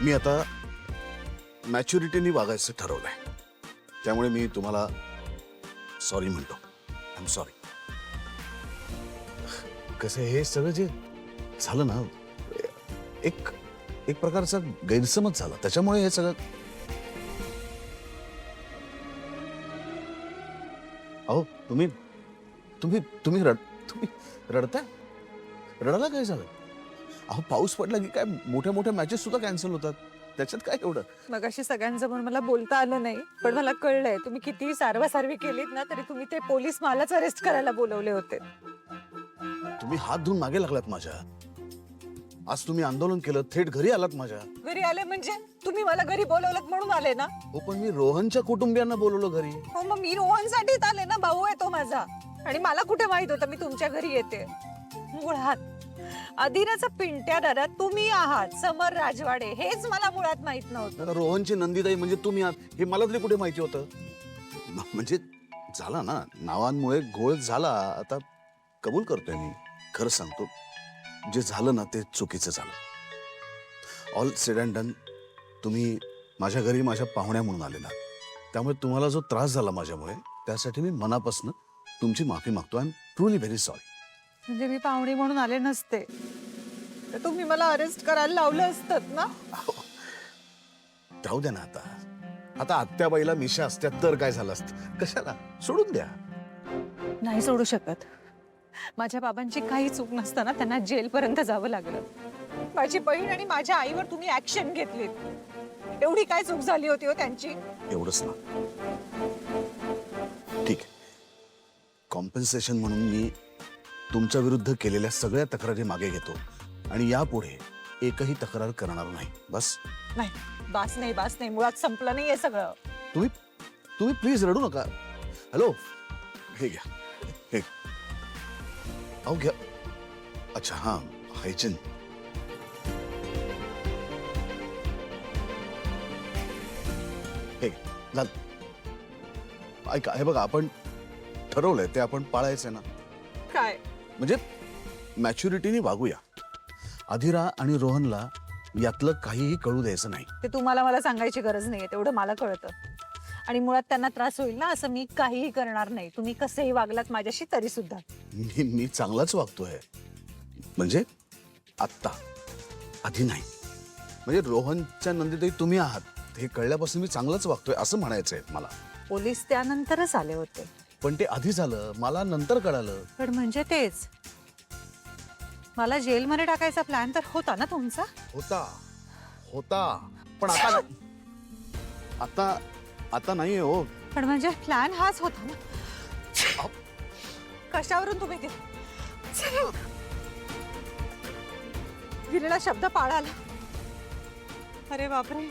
मी आता मॅच्युरिटीने वागायचं ठरवलंय, त्यामुळे मी तुम्हाला सॉरी म्हणतो. I am sorry. कसं हे सगळं जे झालं ना, एक एक प्रकारचा गैरसमज झाला, त्याच्यामुळे हे सगळं. अहो तुम्ही तुम्ही तुम्ही तुम्ही रडताय? रडायला काय झालं? अहो पाऊस पडला की काय मोठ्या मोठ्या मॅचेस सुद्धा कॅन्सल होतात, त्याच्यात काय एवढं? मगाशी सगळ्यांसमोर मला बोलता आलं नाही, पण मला कळलंय तुम्ही कितीही सारवासारवी केलीत ना तरी तुम्ही ते पोलीस मलाच अरेस्ट करायला बोलवले होते. तुम्ही हात धुवून मागे लागलात माझ्या. आज तुम्ही आंदोलन केलं, थेट घरी आलात माझ्या. घरी आले म्हणजे तुम्ही मला घरी बोलवलं म्हणून आले ना? हो पण मी रोहनच्या कुटुंबियांना बोलवलं घरी. हो मग मी रोहनसाठीच आले ना, भाऊ आहे तो माझा. आणि मला कुठे माहित होतं मी तुमच्या घरी येते. मुळात अधीराचा पिंट्या दादा तुम्ही आहात, समर राजवाडे, हेच मला मुळात माहित नव्हतं. आता रोहनची नंदीताई म्हणजे तुम्ही आहात हे मला तरी कुठे माहिती होतं? म्हणजे झाला ना, नावांमुळे घोळ झाला. आता कबूल करतोय मी, खरं सांगतो, जे झालं ना ते चुकीचं झालं. All sed and done. तुम्ही माझ्या घरी माझ्या पाहुण्या म्हणून आलेला, त्यामुळे तुम्हाला जो त्रास झाला माझ्यामुळे, त्यासाठी मी मनापासून तुमची माफी मागतो. I am truly very sorry. म्हणजे मी पाहुणी म्हणून आले नसते तर तुम्ही मला अरेस्ट करायला लावलं असतं ना? जाऊ द्या ना. आता आता आत्याबाईला मिशा असत्या तर काय झालं असतं? कशाला? सोडून द्या. नाही सोडू शकत. माझ्या बाबांची काही चूक नसताना त्यांना जेल पर्यंत जावं लागलं. माझी बहीण आणि माझ्या आईवर तुम्ही ऍक्शन घेतलीत. एवढी काय चूक झाली होती हो त्यांची? एवढंच ना. ठीक आहे, कॉम्पन्सेशन म्हणून मी तुमच्या विरुद्ध केलेल्या सगळ्या तक्रारी मागे घेतो आणि यापुढे एकही तक्रार करणार नाही. बस. नाही, बास नाही, बास नाही, मुळात संपलं नाहीये सगळं. तुम्ही तुम्ही प्लीज रडू नका. हॅलो, हे घ्या, हे. अहो घ्या. अच्छा हा, हायजिन. हे झालं. ऐका, हे बघा, आपण ठरवलंय ते आपण पाळायचंय ना. काय? म्हणजे मॅच्युरिटीने वागूया. अधीरा आणि रोहनला यातलं काहीही कळू द्यायचं नाही. ते तुम्हाला मला सांगायची गरज नाहीये, तेवढं मला कळतं. आणि मुळात त्यांना त्रास होईल ना असं मी काहीही करणार नाही. तुम्ही कसेही वागलात माझ्याशी तरी सुद्धा. मी चांगलाच वागतोय. म्हणजे आत्ता, आधी नाही. म्हणजे रोहनच्या नंदीताई तुम्ही आहात हे कळल्यापासून मी चांगलाच वागतोय असं म्हणायचंय मला. पोलीस त्यानंतरच आले होते. पण ते आधी झालं, मला नंतर कळालं. पण म्हणजे तेच, मला जेलमध्ये टाकायचा प्लॅन तर होता ना तुमचा? होता होता पण आता आता आता नाही हो. पण म्हणजे प्लॅन हाच होता ना. कशावरून तुम्ही दिलेला शब्द पाळाला? अरे बापरे.